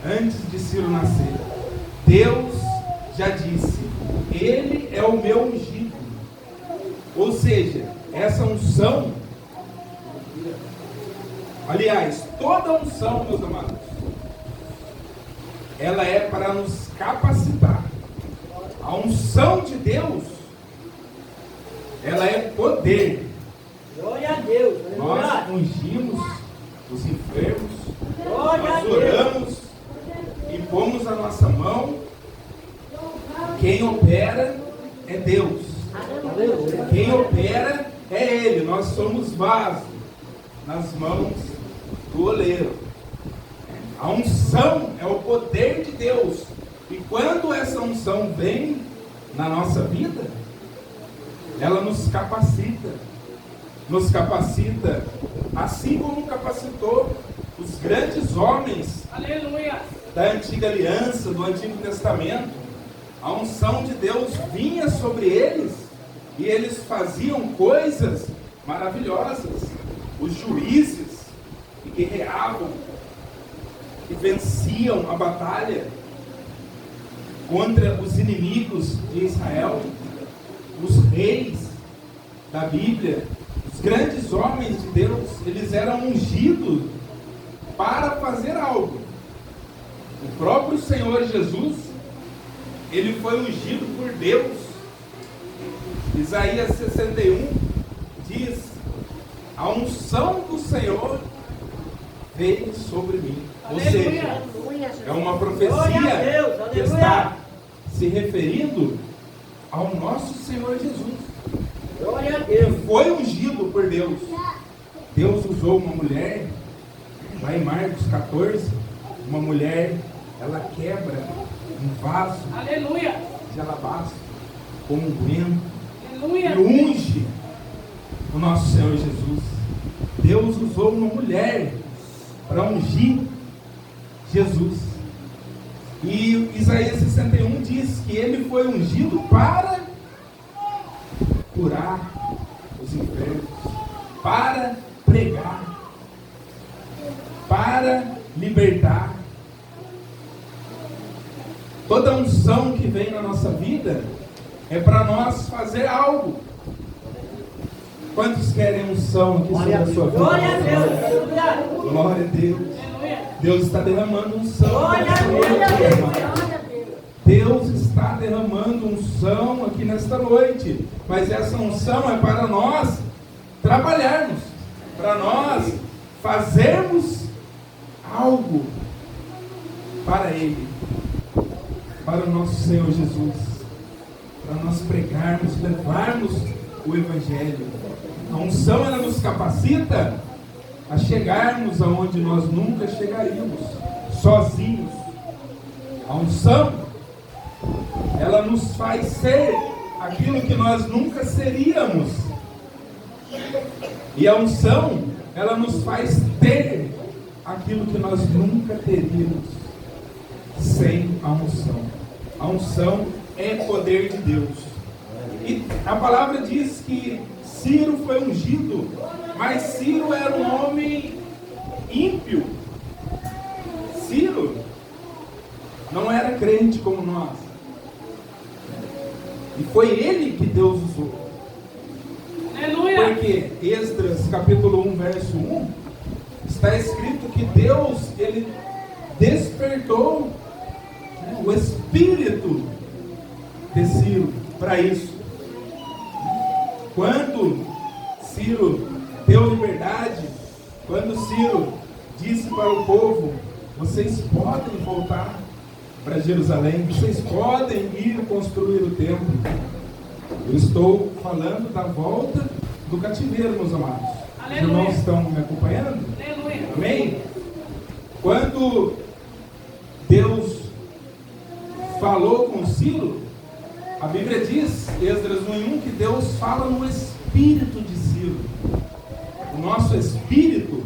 antes de Ciro nascer, Deus já disse: ele é o meu ungido. Ou seja, essa unção, aliás, toda unção, meus amados, ela é para nos capacitar. A unção de Deus, ela é poder. Glória a Deus. Nós ungimos os enfermos, Glória nós a Deus. oramos e pomos a nossa mão. Quem opera é Deus. Quem opera é Ele. Nós somos vaso nas mãos do oleiro. A unção é o poder de Deus. E quando essa unção vem na nossa vida, ela nos capacita. Nos capacita, assim como capacitou os grandes homens, aleluia, da antiga aliança, do Antigo Testamento. A unção de Deus vinha sobre eles e eles faziam coisas maravilhosas. Os juízes que guerreavam, que venciam a batalha contra os inimigos de Israel, os reis da Bíblia, os grandes homens de Deus, eles eram ungidos para fazer algo. O próprio Senhor Jesus, ele foi ungido por Deus. Isaías 61 diz: a unção do Senhor veio sobre mim. Ou seja, é uma profecia que está se referindo ao nosso Senhor Jesus. Glória a Deus. Que foi ungido por Deus. Deus usou uma mulher, lá em Marcos 14, uma mulher, ela quebra um vaso, aleluia, de alabastro com unguento, aleluia, e unge o nosso Senhor Jesus. Deus usou uma mulher para ungir Jesus. E Isaías 61 diz que ele foi ungido para curar os enfermos, para pregar, para libertar. Toda unção que vem na nossa vida é para nós fazer algo. Quantos querem unção aqui sobre a sua vida? Glória a Deus. Glória a Deus. Deus está derramando unção. Glória a Deus. Deus está derramando unção aqui nesta noite. Mas essa unção é para nós trabalharmos, para nós fazermos algo para Ele, para o nosso Senhor Jesus, para nós pregarmos, levarmos o Evangelho. A unção, ela nos capacita a chegarmos aonde nós nunca chegaríamos, sozinhos. A unção, ela nos faz ser aquilo que nós nunca seríamos. E a unção, ela nos faz ter aquilo que nós nunca teríamos sem a unção. A unção é poder de Deus. E a palavra diz que Ciro foi ungido, mas Ciro era um homem ímpio. Ciro não era crente como nós. E foi ele que Deus usou. Aleluia! Porque Esdras capítulo 1, verso 1, está escrito que Deus, ele despertou, né, o espírito de Ciro para isso. Quando Ciro deu liberdade, quando Ciro disse para o povo: vocês podem voltar para Jerusalém, vocês podem ir construir o templo. Eu estou falando da volta do cativeiro, meus amados. Aleluia. Os irmãos estão me acompanhando? Aleluia. Amém? Quando Deus falou com Ciro, a Bíblia diz, Esdras 1:1, que Deus fala no espírito de Ciro. O nosso espírito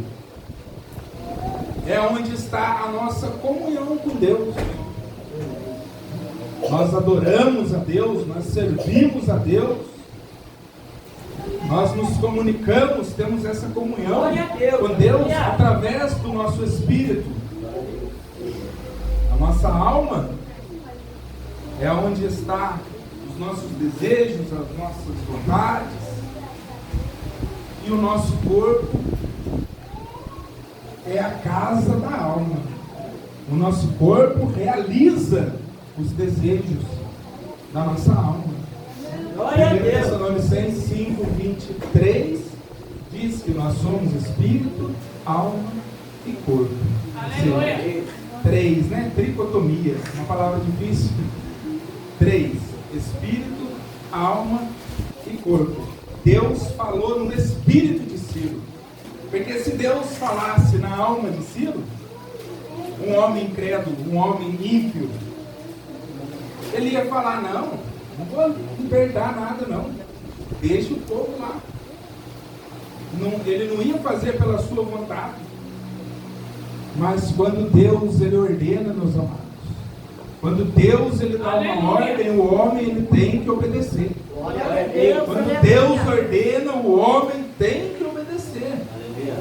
é onde está a nossa comunhão com Deus. Nós adoramos a Deus, nós servimos a Deus, nós nos comunicamos, temos essa comunhão com Deus através do nosso espírito. nossa alma é onde está os nossos desejos, as nossas vontades, e o nosso corpo é a casa da alma. O nosso corpo realiza os desejos da nossa alma. Glória a 1 Deus. Tessalonicenses 5:23 diz que nós somos espírito, alma e corpo. Aleluia. 3, né? Tricotomia, uma palavra difícil. 3, espírito, alma e corpo. Deus falou no espírito de Ciro. Porque se Deus falasse na alma de Ciro, um homem incrédulo, um homem ímpio, ele ia falar: não vou libertar nada não, deixa o povo lá. Ele não ia fazer pela sua vontade. Mas quando Deus ele ordena, meus amados, quando Deus ele dá uma ordem, o homem ele tem que obedecer. Quando Deus ordena, o homem tem que obedecer.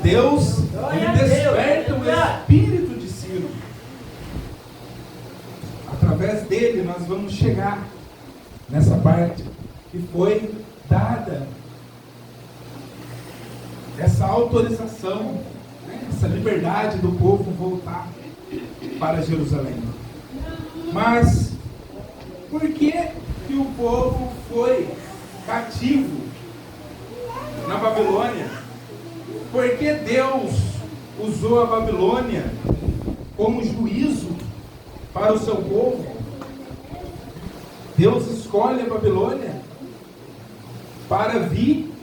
Deus ele desperta o espírito de Ciro. Através dele nós vamos chegar nessa parte que foi dada essa autorização, essa liberdade do povo voltar para Jerusalém. Mas por que que o povo foi cativo na Babilônia? Por que Deus usou a Babilônia como juízo para o seu povo? Deus escolhe a Babilônia para vir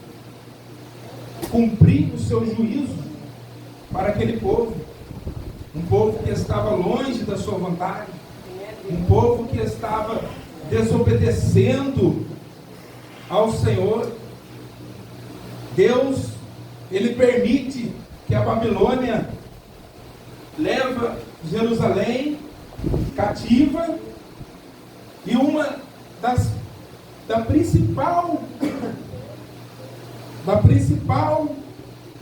cumprir o seu juízo para aquele povo. Um povo que estava longe da sua vontade, um povo que estava desobedecendo ao Senhor. Deus, ele permite que a Babilônia leva Jerusalém cativa, e uma da principal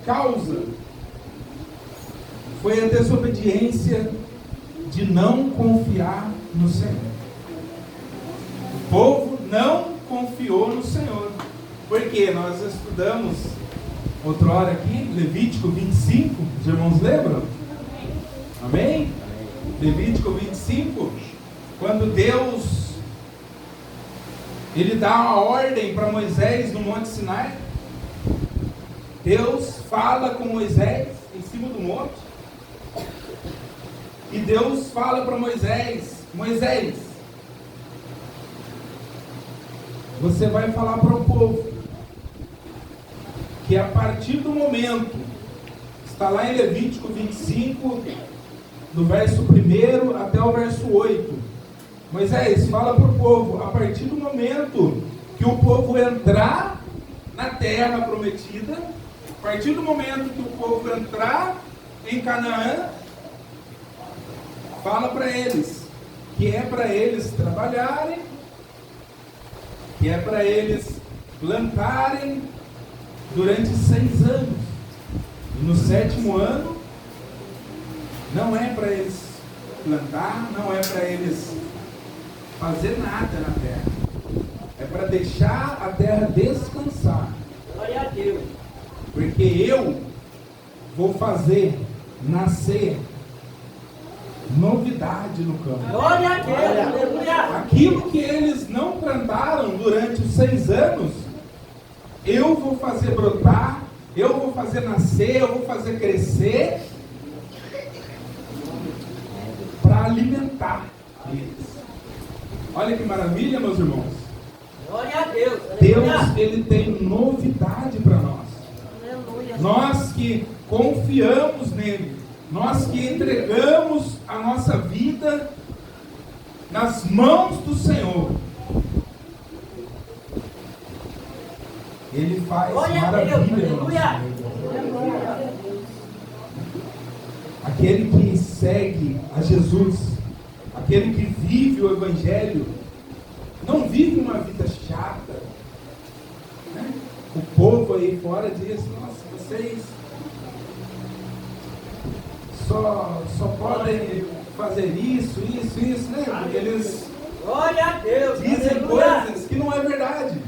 causa foi a desobediência de não confiar no Senhor. O povo não confiou no Senhor. Porque nós estudamos outrora aqui, Levítico 25, os irmãos lembram? Amém? Levítico 25, quando Deus ele dá uma ordem para Moisés no Monte Sinai. Deus fala com Moisés em cima do monte. E Deus fala para Moisés: Moisés, você vai falar para o povo que a partir do momento, está lá em Levítico 25, do verso 1 até o verso 8. Moisés, fala para o povo, a partir do momento que o povo entrar na terra prometida, a partir do momento que o povo entrar em Canaã, fala para eles que é para eles trabalharem, que é para eles plantarem durante 6 anos. E no 7º ano, não é para eles plantar, não é para eles fazer nada na terra. É para deixar a terra descansar. Glória a Deus. Porque eu vou fazer nascer novidade no campo. Glória a Deus. Aleluia. Aquilo que eles não plantaram durante os 6 anos, eu vou fazer brotar, eu vou fazer nascer, eu vou fazer crescer para alimentar eles. Olha que maravilha, meus irmãos. Glória a Deus. Deus, ele tem novidade para nós. Aleluia. Nós que confiamos nele, nós que entregamos a nossa vida nas mãos do Senhor, ele faz maravilha no nosso meio. Aquele que segue a Jesus, aquele que vive o Evangelho, não vive uma vida chata, né? O povo aí fora diz: nossa, vocês só podem fazer isso, né? Porque eles Glória a Deus. dizem Aleluia. coisas que não é verdade.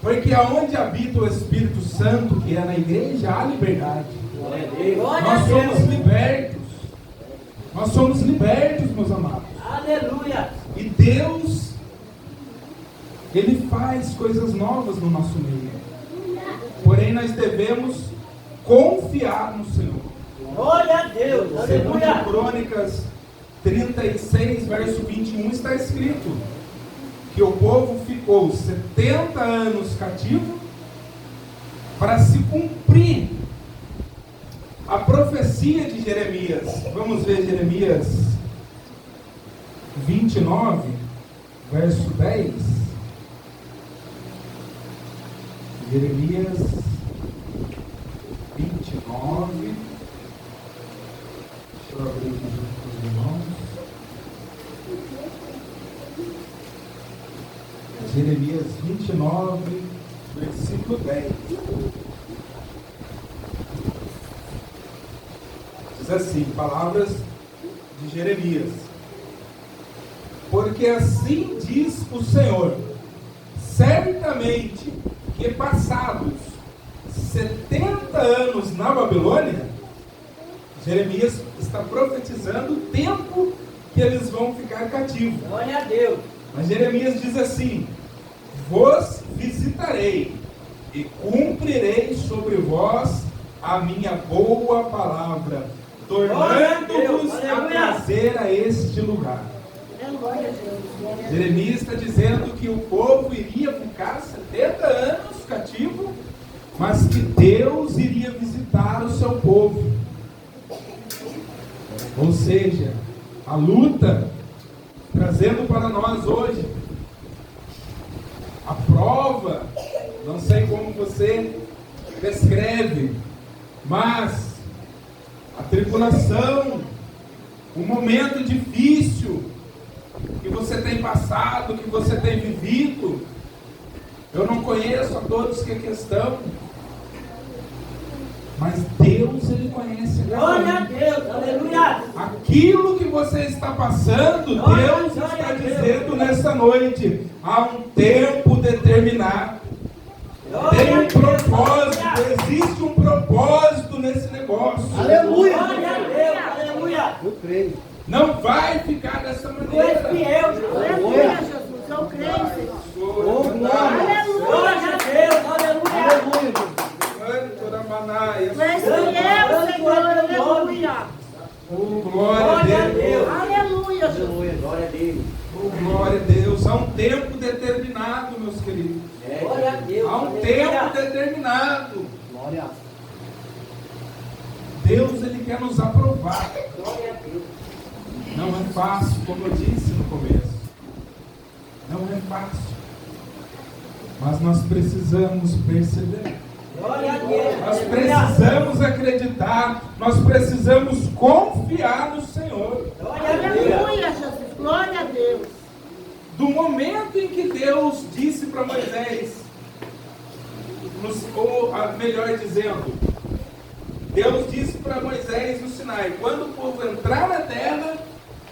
Porque aonde habita o Espírito Santo, que é na igreja, há liberdade. Glória a Deus. Nós somos libertos. Nós somos libertos, meus amados. Aleluia. E Deus, Ele faz coisas novas no nosso meio. Porém, nós devemos confiar no Senhor. Glória a Deus. Segundo Aleluia. Crônicas 36, verso 21, está escrito que o povo ficou 70 anos cativo para se cumprir a profecia de Jeremias. Vamos ver Jeremias 29, verso 10. Jeremias 29. Deixa eu abrir aqui junto com os irmãos. Jeremias 29, versículo 10. Diz assim, palavras de Jeremias. Porque assim diz o Senhor, certamente que passados 70 anos na Babilônia, Jeremias está profetizando o tempo que eles vão ficar cativos. Glória a Deus. Mas Jeremias diz assim: vos visitarei e cumprirei sobre vós a minha boa palavra, tornando-vos a trazer a este lugar. Jeremias está dizendo que o povo iria ficar 70 anos cativo, mas que Deus iria visitar o seu povo. Ou seja, a luta, trazendo para nós hoje a prova, não sei como você descreve, mas a tribulação, um momento difícil que você tem passado, que você tem vivido. Eu não conheço a todos que aqui estão, mas Deus, Ele conhece. Glória a Deus. Aleluia. Aquilo que você está passando, Deus está dizendo nessa noite, há um tempo determinado. Tem um propósito, existe um propósito nesse negócio. Aleluia. Glória a Deus. Aleluia. Eu creio. Não vai ficar dessa Tu és maneira. fiel. Aleluia, Jesus. Eu creio, Senhor. Oh, Aleluia. Glória a Deus. Aleluia. Aleluia, Jesus. Tu és fiel, Senhor. Aleluia. Oh, glória a Deus. Aleluia, Jesus. Aleluia. Glória a Deus. Oh, glória a Deus. Há um tempo determinado, meus queridos. Glória a Deus. Há um tempo determinado. Glória. Deus, Ele quer nos aprovar. Glória a Deus. Não é fácil, como eu disse no começo. Não é fácil. Mas nós precisamos perseverar. Glória a Deus. Nós precisamos acreditar. Nós precisamos confiar no Senhor. Glória a Deus. Aleluia, Jesus. Glória a Deus. Do momento em que Deus disse para Moisés, ou melhor dizendo, Deus disse para Moisés no Sinai, quando o povo entrar na terra,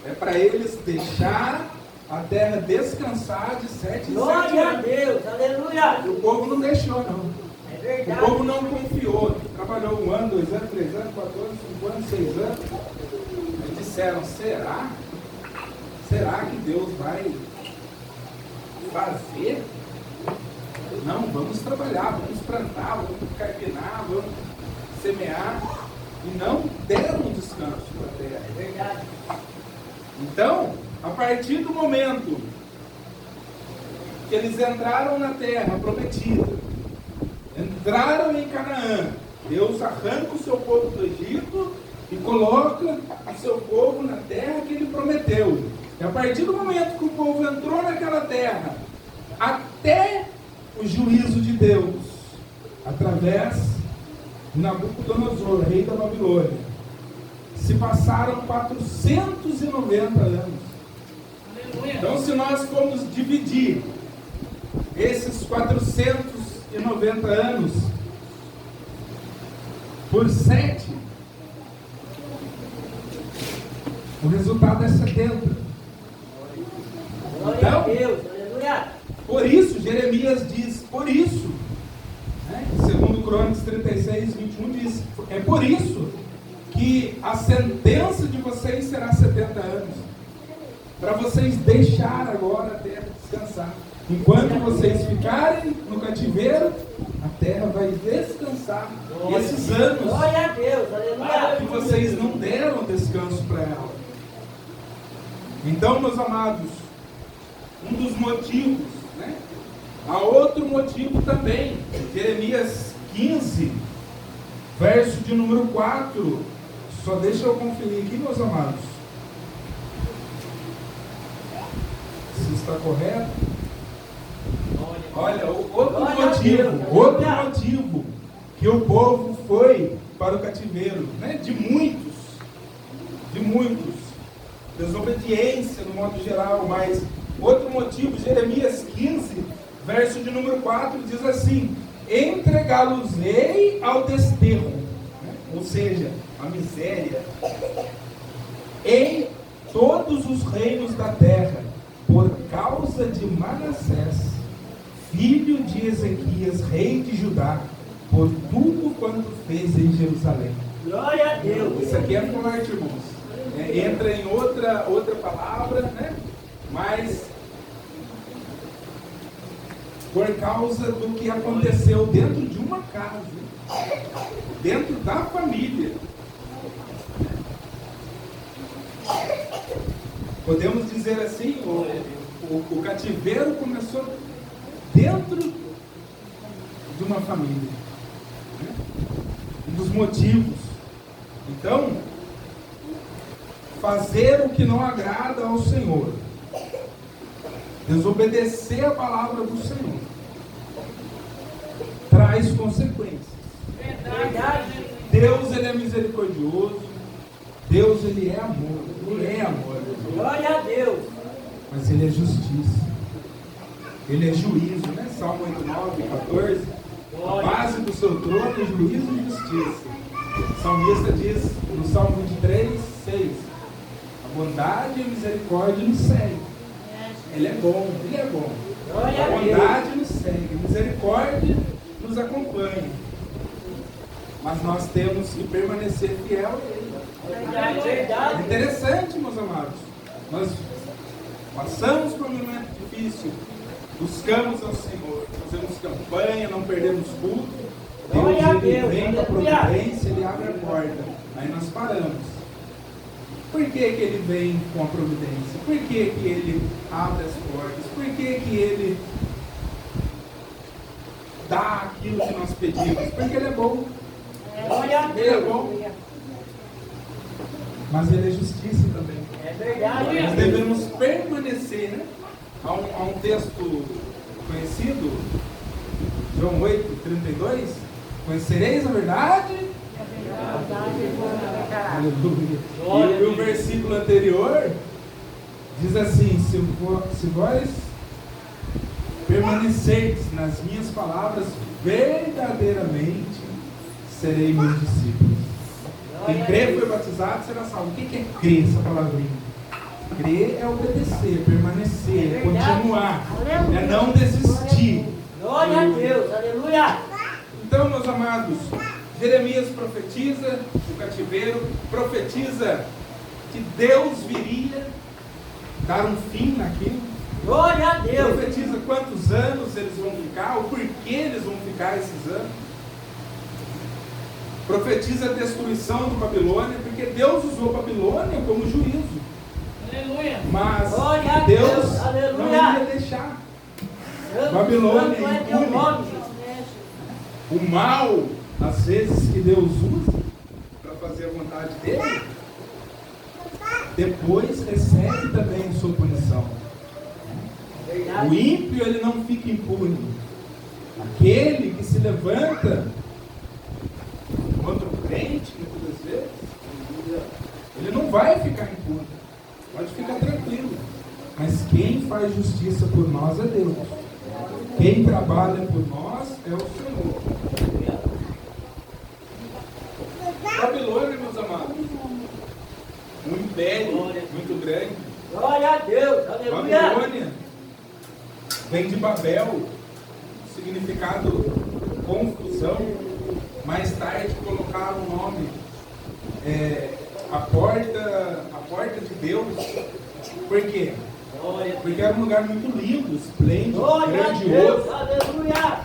é para eles deixar a terra descansar de 7 em 7 Glória a anos. Deus. Aleluia. E o povo não deixou, não. É O verdade. povo não confiou. Trabalhou 1 ano, 2 anos, 3 anos, 4 anos, 5 anos, 6 anos. Eles disseram, será? Será que Deus vai fazer? Não, vamos trabalhar, vamos plantar, vamos carpinar, vamos semear. E não deram descanso para a terra. É verdade. Então, a partir do momento que eles entraram na terra prometida, entraram em Canaã, Deus arranca o seu povo do Egito e coloca o seu povo na terra que Ele prometeu. E a partir do momento que o povo entrou naquela terra, até o juízo de Deus, através de Nabucodonosor, rei da Babilônia, se passaram 490 anos. Então, se nós formos dividir esses 490 anos por 7, o resultado é 70. Glória a Deus. Aleluia. Por isso, Jeremias diz, por isso, né? Segundo Crônicas 36, 21 diz, é por isso que a sentença de vocês será 70 anos, para vocês deixar agora a terra descansar. Enquanto vocês ficarem no cativeiro, a terra vai descansar. E esses anos Glória a Deus. Aleluia. que vocês não deram descanso para ela. Então, meus amados, um dos motivos, né? Há outro motivo também. Jeremias 15, verso de número 4. Só deixa eu conferir aqui, meus amados, se está correto. Olha, outro motivo que o povo foi para o cativeiro, né? De muitos, desobediência no modo geral, mas outro motivo, Jeremias 15, verso de número 4, diz assim: entregá-los-ei ao desterro, né? Ou seja, a miséria, em todos os reinos da terra, por causa de Manassés, filho de Ezequias, rei de Judá, por tudo quanto fez em Jerusalém. Glória a Deus. Isso aqui é forte, irmãos. Entra em outra palavra, né? Mas por causa do que aconteceu dentro de uma casa, dentro da família. Podemos dizer assim, o cativeiro começou dentro de uma família, né? Um dos motivos. Então, fazer o que não agrada ao Senhor, desobedecer a palavra do Senhor, traz consequências. Verdade. Deus, Ele é misericordioso. Deus, Ele é amor. Ele é amor. Glória a Deus. Mas Ele é justiça. Ele é juízo, né? Salmo 89, 14. A base do seu trono é juízo e justiça. O salmista diz no Salmo 23, 6: a bondade e a misericórdia nos seguem. Ele é bom, Ele é bom. A bondade nos segue, a misericórdia nos acompanha. Mas nós temos que permanecer fiel a Ele. É interessante, meus amados. Nós passamos por um momento difícil, buscamos ao Senhor, fazemos campanha, não perdemos culto. Deus, Ele vem com a providência, Ele abre a porta. Aí nós paramos. Por que Ele vem com a providência? Por que Ele abre as portas? Por que Ele dá aquilo que nós pedimos? Porque Ele é bom. Ele é bom. Mas Ele é justiça também. É verdade. Nós devemos permanecer, né? Há um texto conhecido, João 8, 32. Conhecereis a verdade? Aleluia. E o versículo anterior diz assim: se vós permanecerdes nas minhas palavras, verdadeiramente serei meus discípulos. Quem crê e foi batizado será salvo. O que é crer, essa palavrinha? Crer é obedecer, permanecer, é continuar, é não desistir. Glória a Deus, aleluia. Então, meus amados, Jeremias profetiza o cativeiro, profetiza que Deus viria dar um fim naquilo. Glória a Deus. Profetiza quantos anos eles vão ficar, o porquê eles vão ficar esses anos. Profetiza a destruição de Babilônia, porque Deus usou Babilônia como juízo. Aleluia. Mas Glória a Deus Deus, aleluia, não ia deixar. Babilônia é teu impune. nome, Jesus. O mal, às vezes, que Deus usa para fazer a vontade dele, depois recebe também sua punição. O ímpio, ele não fica impune. Aquele que se levanta contra o crente, muitas vezes, ele não vai ficar impune. Pode ficar tranquilo. Mas quem faz justiça por nós é Deus. Quem trabalha por nós é o Senhor. Babilônia, meus amados, império muito grande. Glória a Deus. Aleluia. Babilônia vem de Babel, significado confusão. Mais tarde colocaram o nome a porta de Deus. Por quê? Porque era um lugar muito lindo, esplêndido, grandioso, aleluia,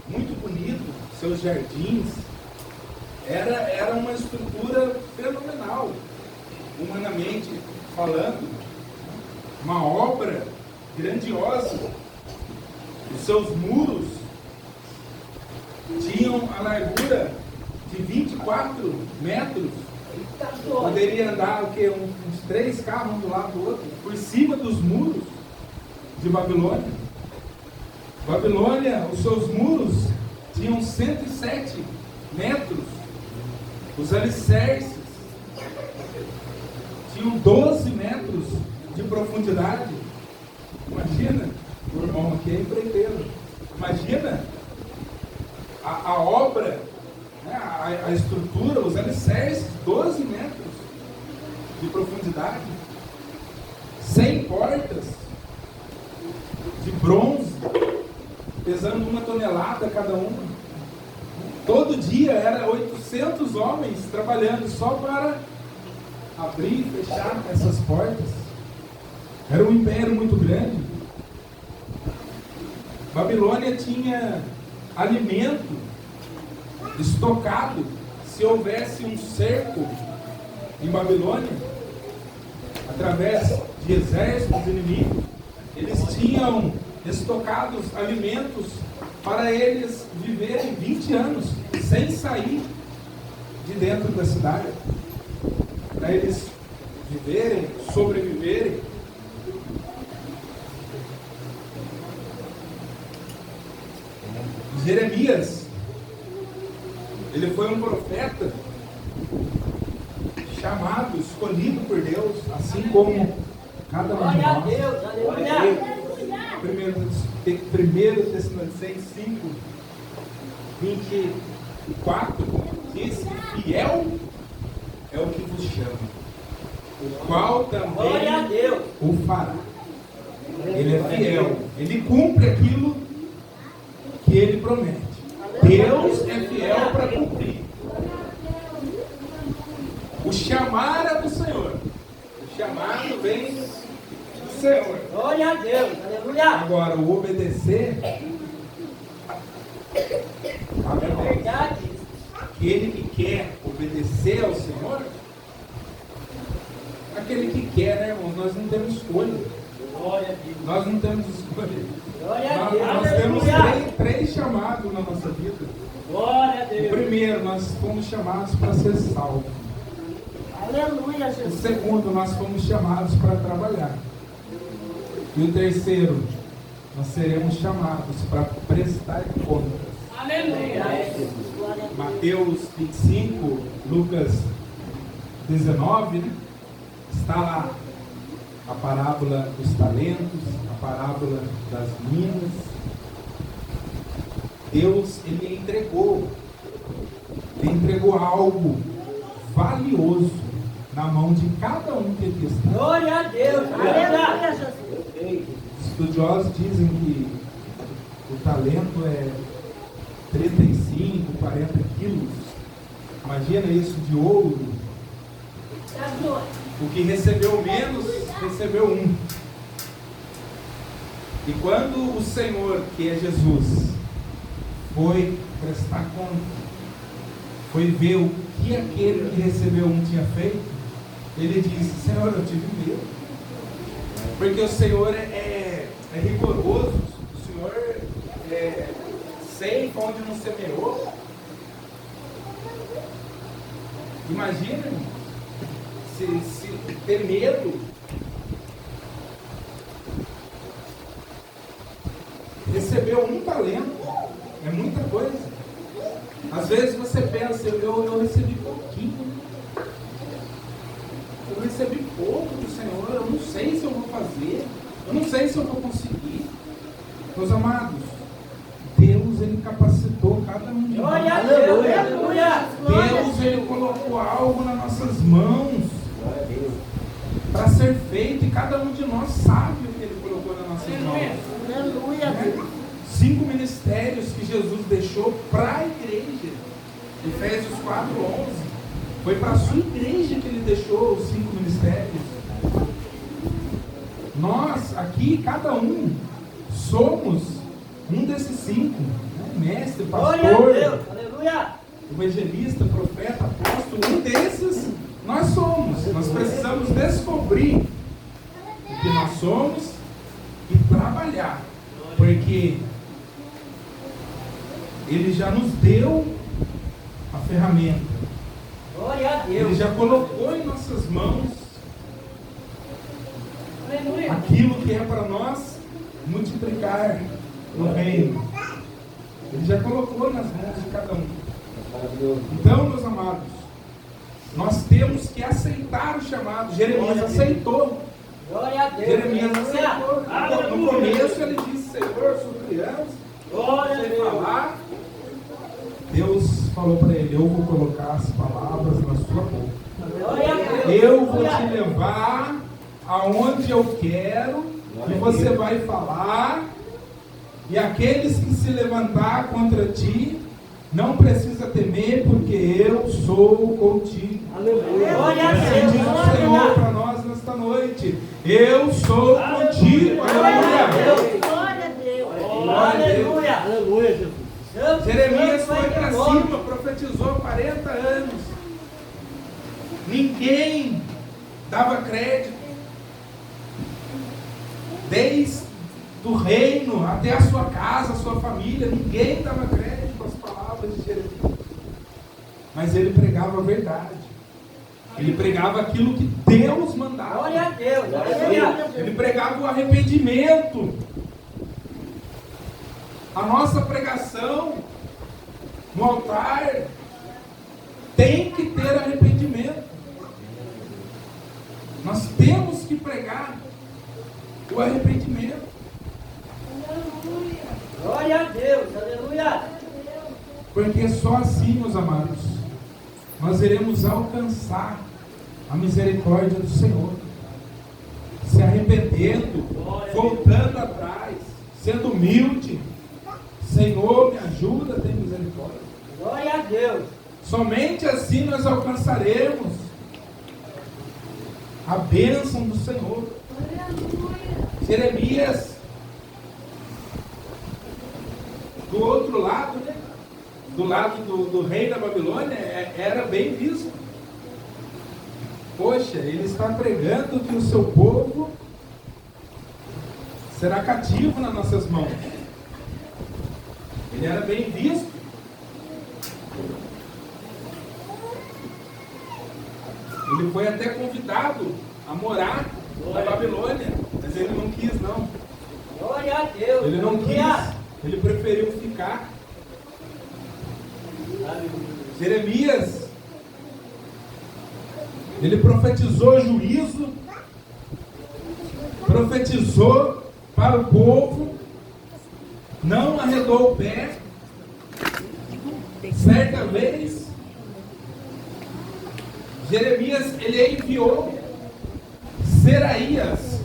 muito bonito, seus jardins. Era uma estrutura fenomenal, humanamente falando, uma obra grandiosa. Os seus muros tinham a largura de 24 metros. Poderia andar o quê? Uns 3 carros um do lado do outro, por cima dos muros de Babilônia. Babilônia, os seus muros tinham 107 metros. Os alicerces tinham 12 metros de profundidade. Imagina, o irmão aqui é empreiteiro. Imagina a obra, né, a estrutura, os alicerces, 12 metros de profundidade, 100 portas de bronze, pesando 1 tonelada cada uma. Todo dia era 800 homens trabalhando só para abrir e fechar essas portas. Era um império muito grande. Babilônia tinha alimento estocado. Se houvesse um cerco em Babilônia, através de exércitos inimigos, eles tinham estocados alimentos para eles viverem 20 anos sem sair de dentro da cidade, para eles viverem, sobreviverem. Jeremias, ele foi um profeta chamado, escolhido por Deus, assim como cada um de glória a nós. Deus, aleluia. 1 Tessalonicenses 5, 24 diz: fiel é o que vos chama, o qual Glória a também Deus. o fará. Ele é fiel, ele cumpre aquilo que ele promete. Deus é fiel para cumprir. O chamar é do Senhor. O chamado vem do Senhor. Glória a Deus, aleluia. Agora, o obedecer, a Verdade. aquele que quer obedecer ao Senhor, aquele que quer, né, irmãos? Nós não temos escolha. Glória a Deus. Nós não temos escolha. Glória a Deus. Nós temos Aleluia. três chamados na nossa vida. Glória a O Deus. primeiro, nós fomos chamados para ser salvos. Aleluia, O Jesus. segundo, nós fomos chamados para trabalhar. E o terceiro, nós seremos chamados para prestar contas. Aleluia. Mateus 25, Lucas 19, né? Está lá a parábola dos talentos, a parábola das minas. Deus, ele entregou algo valioso na mão de cada um que aqui está. Glória a Deus. Aleluia, Aleluia. Jesus. Estudiosos dizem que o talento é 35, 40 quilos. Imagina isso de ouro. O que recebeu menos, recebeu um. E quando o Senhor, que é Jesus, foi prestar conta, foi ver o que aquele que recebeu um tinha feito, ele disse: Senhor, eu tive medo. Porque o Senhor é rigoroso, o Senhor ceifa onde não semeou. Imagina, se ter medo. Recebeu um talento, é muita coisa. Às vezes você pensa, eu recebi pouquinho. Eu recebi pouco do Senhor, eu não sei se eu vou fazer, eu não sei se eu vou conseguir. Meus amados, Deus, ele capacitou cada um de nós. Glória a Deus. Aleluia. Deus, ele colocou algo nas nossas mãos. para ser feito, e cada um de nós sabe o que Ele colocou nas nossas mãos. Aleluia, Deus. 5 ministérios que Jesus deixou para a igreja. Efésios 4:11. Foi para a sua igreja que Ele deixou os 5 ministérios. Nós aqui, cada um, somos um desses 5. Mestre, pastor, evangelista, profeta, apóstolo. Um desses nós somos. Nós precisamos descobrir o que nós somos e trabalhar. Porque Ele já nos deu a ferramenta. Ele já colocou em nossas mãos aquilo que é para nós multiplicar no reino. Ele já colocou nas mãos de cada um. Então, meus amados, nós temos que aceitar o chamado. Jeremias aceitou. Jeremias aceitou. No começo ele disse: Senhor, sou criança, não sei falar. Deus falou para ele: eu vou colocar as palavras na sua boca. Eu vou te levar aonde eu quero, e você vai falar. E aqueles que se levantar contra ti, não precisa temer, porque eu sou contigo. Assim diz o Senhor para nós nesta noite: eu sou contigo. Aleluia. Glória a Deus. Glória a Deus. Aleluia, Jesus. Jeremias foi para cima, profetizou 40 anos. Ninguém dava crédito. Desde do reino até a sua casa, a sua família, ninguém dava crédito às palavras de Jeremias. Mas ele pregava a verdade. Ele pregava aquilo que Deus mandava. Glória a Deus. Ele pregava o arrependimento. A nossa pregação no altar tem que ter arrependimento. Nós temos que pregar o arrependimento. Glória a Deus, aleluia. Porque só assim, meus amados, nós iremos alcançar a misericórdia do Senhor. Se arrependendo, voltando atrás, sendo humilde. Senhor, me ajuda, tem misericórdia. Glória a Deus. Somente assim nós alcançaremos a bênção do Senhor. Jeremias, do outro lado, né? Do lado do rei da Babilônia, era bem visto. Poxa, ele está pregando que o seu povo será cativo nas nossas mãos. Ele era bem visto. Ele foi até convidado a morar na Babilônia, mas ele não quis, não. Glória a Deus. Ele não quis. Ele preferiu ficar. Jeremias, ele profetizou juízo, profetizou para o povo, não arredou o pé. Certa vez, Jeremias, ele enviou Seraías,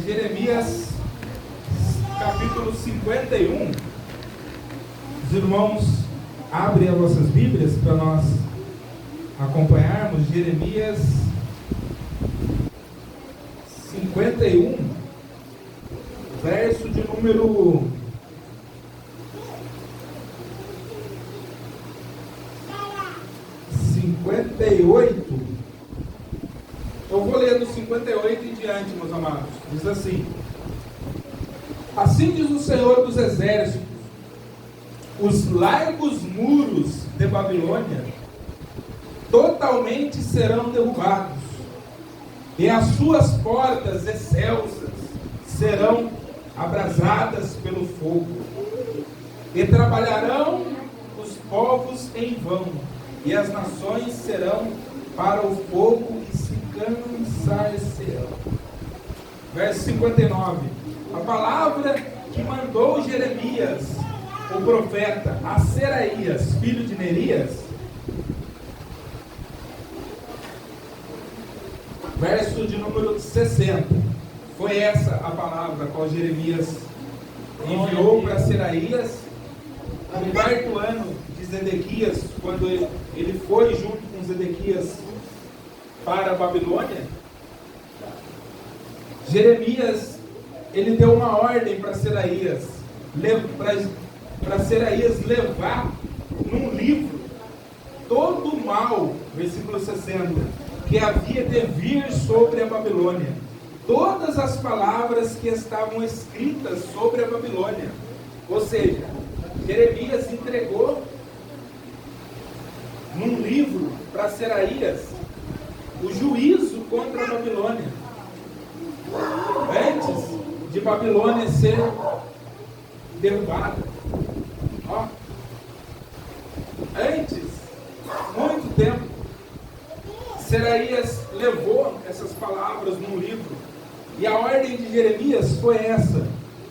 Jeremias capítulo 51. Os irmãos abrem as vossas Bíblias para nós acompanharmos. Jeremias 51, verso de número 58. Eu vou ler do 58 em diante, meus amados. Diz assim: assim diz o Senhor dos Exércitos: os largos muros de Babilônia totalmente serão derrubados, e as suas portas excelsas serão abrasadas pelo fogo, e trabalharão os povos em vão, e as nações serão para o fogo e se cansar-se-ão. Verso 59. A palavra que mandou Jeremias, o profeta, a Seraías, filho de Nerias, verso de número 60. Foi essa a palavra qual Jeremias enviou para Seraías no quarto ano de Zedequias, quando ele foi junto com Zedequias para a Babilônia. Jeremias, ele deu uma ordem para Seraías, para Seraías levar num livro todo o mal, versículo 60, que havia de vir sobre a Babilônia, todas as palavras que estavam escritas sobre a Babilônia. Ou seja, Jeremias entregou num livro para Seraías o juízo contra a Babilônia, antes de Babilônia ser derrubada. Ó, antes, muito tempo, Seraías levou essas palavras num livro, e a ordem de Jeremias foi essa,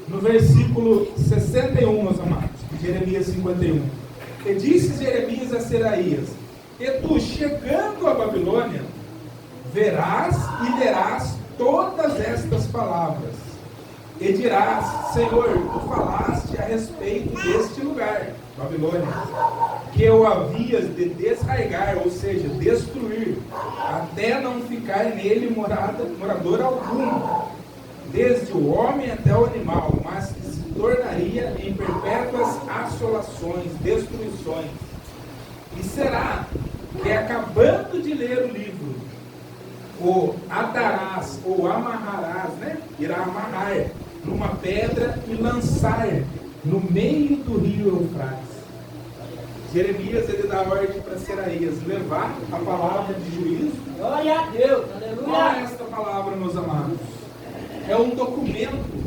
no versículo 61, meus amados, de Jeremias 51. E disse Jeremias a Seraías: e tu, chegando a Babilônia, verás e lerás todas estas palavras, e dirás: Senhor, tu falaste a respeito deste lugar, Babilônia, que eu havias de desarraigar, ou seja, destruir, até não ficar nele morador algum, desde o homem até o animal, mas que se tornaria em perpétuas assolações, destruições. E será que, acabando de ler o livro, o atarás ou amarrarás, irá amarrar numa pedra e lançar no meio do rio Eufrates. Jeremias, ele dá ordem para Seraías levar a palavra de juízo. Glória a Deus, aleluia. Qual é esta palavra, meus amados? É um documento.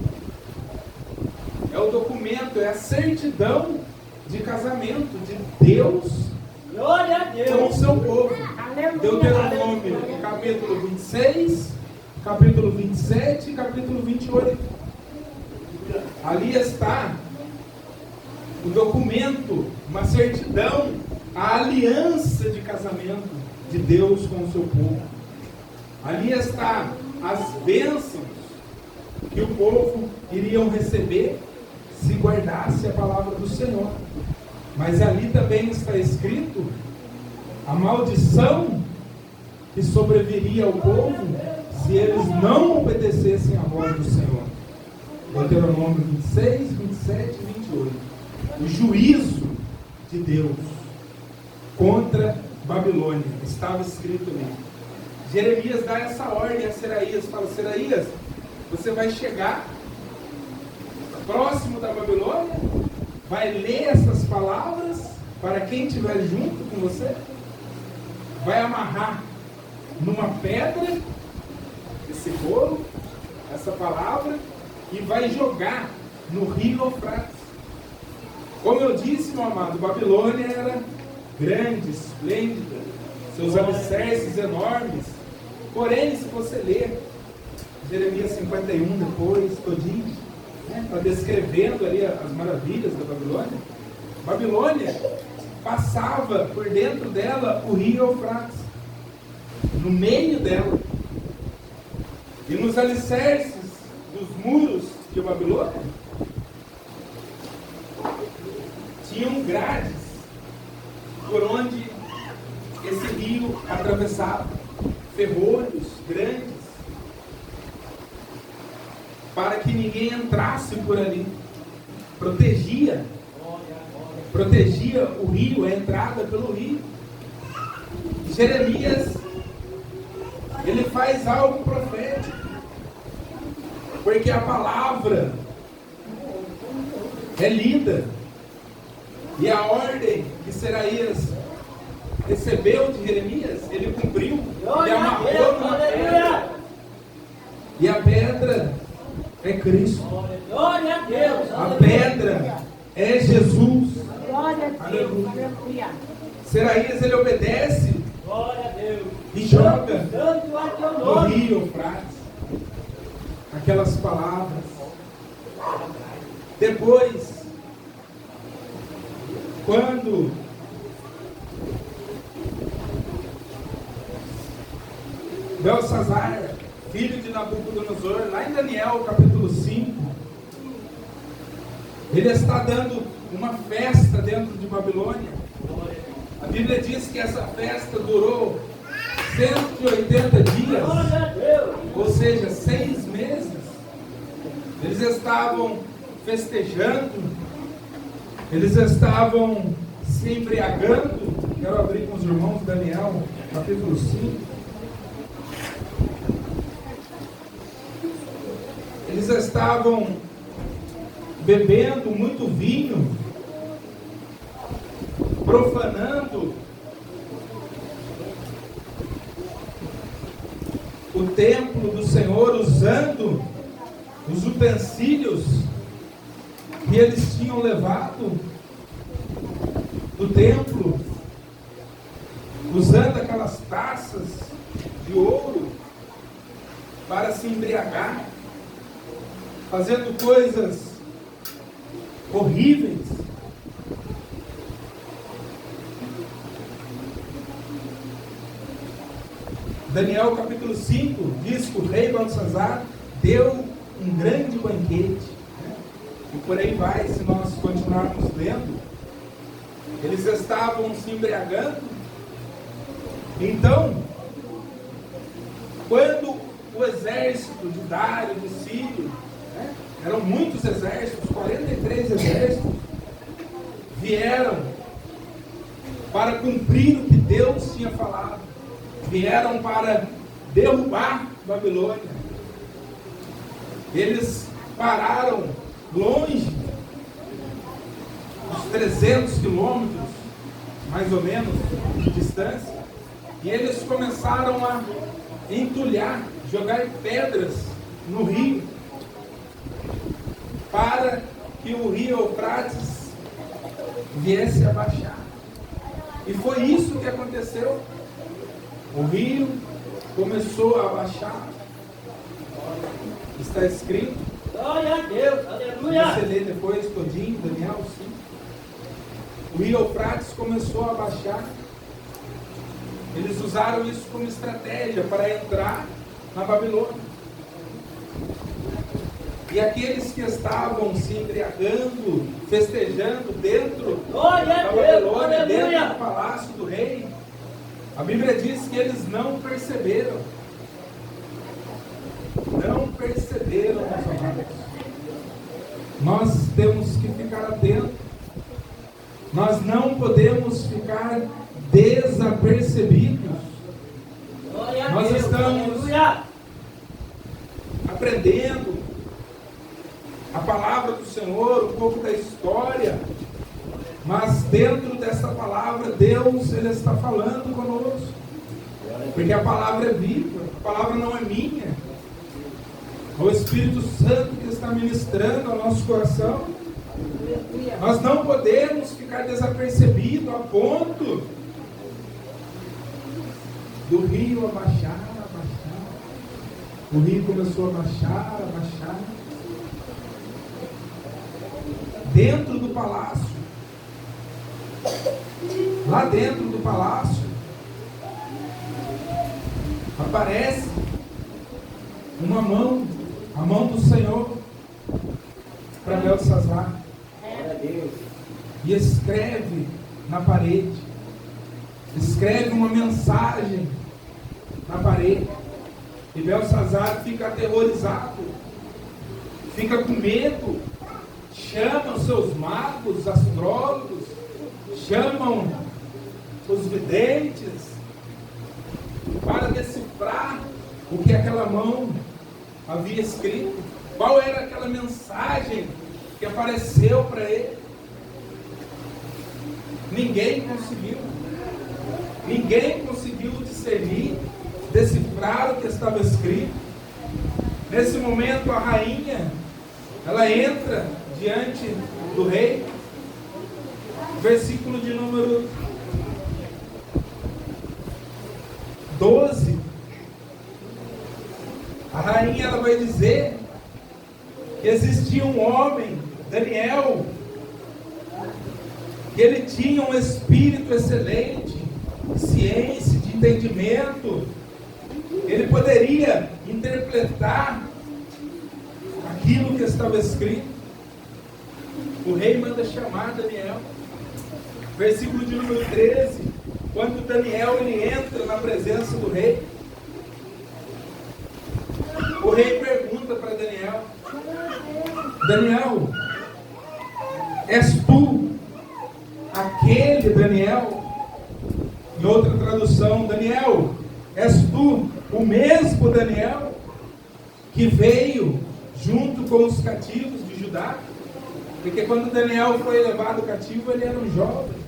É o documento, é a certidão de casamento de Deus, glória a Deus, com o seu povo. Aleluia. Deuteronômio, capítulo 26, capítulo 27 e capítulo 28. Ali está o documento, uma certidão, a aliança de casamento de Deus com o seu povo. Ali está as bênçãos que o povo iriam receber se guardasse a palavra do Senhor. Mas ali também está escrito a maldição que sobreviria ao povo se eles não obedecessem à voz do Senhor. Deuteronômio 26, 27 e 28. O juízo de Deus contra Babilônia estava escrito ali. Jeremias dá essa ordem a Seraías, fala: Seraías, você vai chegar próximo da Babilônia, vai ler essas palavras para quem estiver junto com você, vai amarrar numa pedra esse bolo, essa palavra, e vai jogar no rio Eufrates. Como eu disse, meu amado, Babilônia era grande, esplêndida, seus alicerces enormes. Porém, se você ler Jeremias 51 depois, todinho, está descrevendo ali as maravilhas da Babilônia. Babilônia passava por dentro dela o rio Eufrates, no meio dela. E nos alicerces dos muros de Babilônia tinham grades por onde esse rio atravessava, ferrolhos grandes, para que ninguém entrasse por ali. Protegia o rio, a entrada pelo rio. Jeremias, ele faz algo profético, porque a palavra é lida, e a ordem que Seraías recebeu de Jeremias, ele cumpriu, ele amarrou numa pedra, e a pedra é Cristo. glória a Deus, A pedra é Jesus. Glória a Deus. Aleluia. Aleluia. Seraías, ele obedece glória a Deus, e joga santo é teu no nome, rio Eufrates aquelas palavras. Depois, quando Belsazar, filho de Nabucodonosor, lá em Daniel capítulo 5, ele está dando uma festa dentro de Babilônia. A Bíblia diz que essa festa durou 180 dias, ou seja, 6 meses. Eles estavam festejando, eles estavam se embriagando. Quero abrir com os irmãos Daniel, capítulo 5. Eles estavam bebendo muito vinho, profanando o templo do Senhor, usando os utensílios que eles tinham levado do templo, usando aquelas taças de ouro para se embriagar, fazendo coisas horríveis. Daniel capítulo 5 diz que o rei Belsazar deu um grande banquete, né? E por aí vai, se nós continuarmos lendo. Eles estavam se embriagando. Então, quando o exército de Dário, de Sírio, né, eram muitos exércitos, 43 exércitos, vieram para cumprir o que Deus tinha falado, vieram para derrubar Babilônia. Eles pararam longe, uns 300 quilômetros, mais ou menos, de distância, e eles começaram a entulhar, jogar pedras no rio, para que o rio Eufrates viesse a baixar. E foi isso que aconteceu. O rio começou a baixar. Está escrito. Glória a Deus, aleluia. Você lê depois todinho, Daniel 5. O rio Eufrates começou a baixar. Eles usaram isso como estratégia para entrar na Babilônia. E aqueles que estavam se embriagando, festejando dentro da Babilônia, dentro do palácio do rei, a Bíblia diz que eles não perceberam. Não perceberam, meus amados. Nós temos que ficar atentos. Nós não podemos ficar desapercebidos. Nós estamos aprendendo a palavra do Senhor, um pouco da história, mas dentro dessa palavra, Deus, Ele está falando conosco, porque a palavra é viva, a palavra não é minha, é o Espírito Santo que está ministrando ao nosso coração. Nós não podemos ficar desapercebidos a ponto do rio abaixar. O rio começou a baixar. Dentro do palácio, lá dentro do palácio, aparece uma mão, a mão do Senhor, para Belsazar, e escreve na parede, escreve uma mensagem na parede, e Belsazar fica aterrorizado, fica com medo, chama os seus magos, astrólogos, chamam os videntes para decifrar o que aquela mão havia escrito, qual era aquela mensagem que apareceu para ele. Ninguém conseguiu discernir, decifrar o que estava escrito. Nesse momento a rainha, ela entra diante do rei, versículo de número 12, a rainha ela vai dizer que existia um homem, Daniel, que ele tinha um espírito excelente, de ciência, de entendimento, Ele poderia interpretar aquilo que estava escrito. O rei manda chamar Daniel. Versículo de número 13. Quando Daniel ele entra na presença do rei, o rei pergunta para Daniel: Daniel, és tu aquele Daniel? Em outra tradução, Daniel, és tu o mesmo Daniel que veio junto com os cativos de Judá? Porque quando Daniel foi levado cativo, ele era um jovem.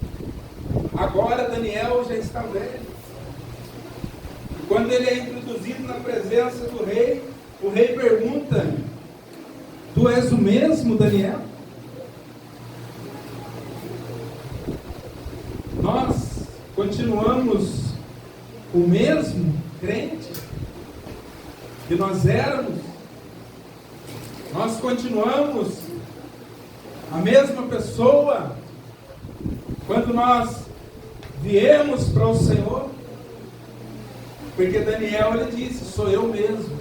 Agora Daniel já está velho. Quando ele é introduzido na presença do rei, o rei pergunta: tu és o mesmo Daniel? Nós continuamos o mesmo crente que nós éramos? Nós continuamos a mesma pessoa quando nós viemos para o Senhor? Porque Daniel ele disse: sou eu mesmo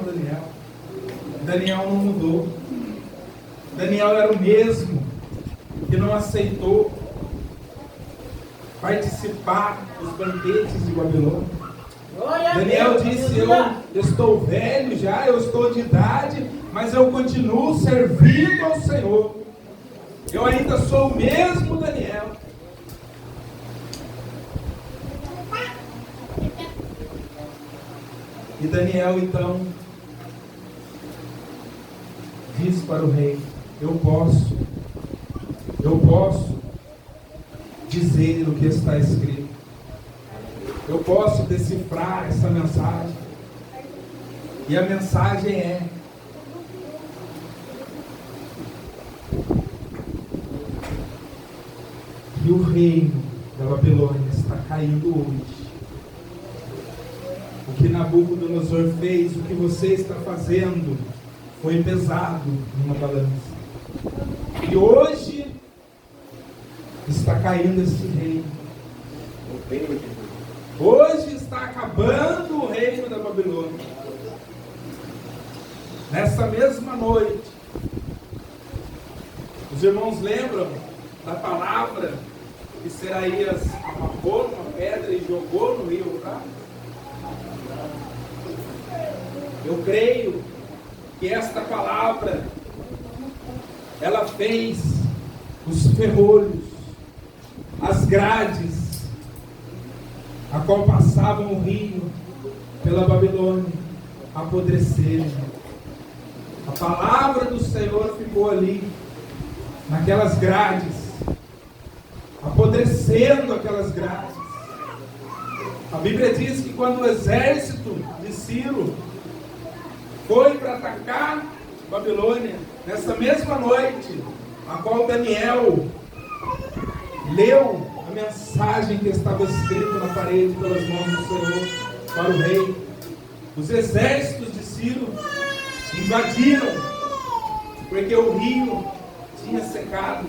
Daniel. Daniel não mudou. Daniel era o mesmo que não aceitou participar dos banquetes de Babilônia. Daniel disse: eu estou velho já, eu estou de idade, mas eu continuo servindo ao Senhor. Eu ainda sou o mesmo Daniel. E Daniel então diz para o rei: eu posso dizer o que está escrito. Eu posso decifrar essa mensagem. E a mensagem é: que o reino da Babilônia está caindo hoje. O que Nabucodonosor fez, o que você está fazendo, foi pesado numa balança. E hoje está caindo esse reino. Hoje está acabando o reino da Babilônia. Nessa mesma noite, os irmãos lembram da palavra que Seraías amarrou numa pedra e jogou no rio Eufrates? Eu creio que esta palavra ela fez os ferrolhos, as grades, a qual passavam o rio pela Babilônia, apodrecerem. A palavra do Senhor ficou ali, naquelas grades, apodrecendo aquelas grades. A Bíblia diz que quando o exército de Ciro foi para atacar Babilônia, nessa mesma noite, a qual Daniel leu a mensagem que estava escrita na parede pelas mãos do Senhor para o rei, os exércitos de Ciro invadiram, porque o rio tinha secado.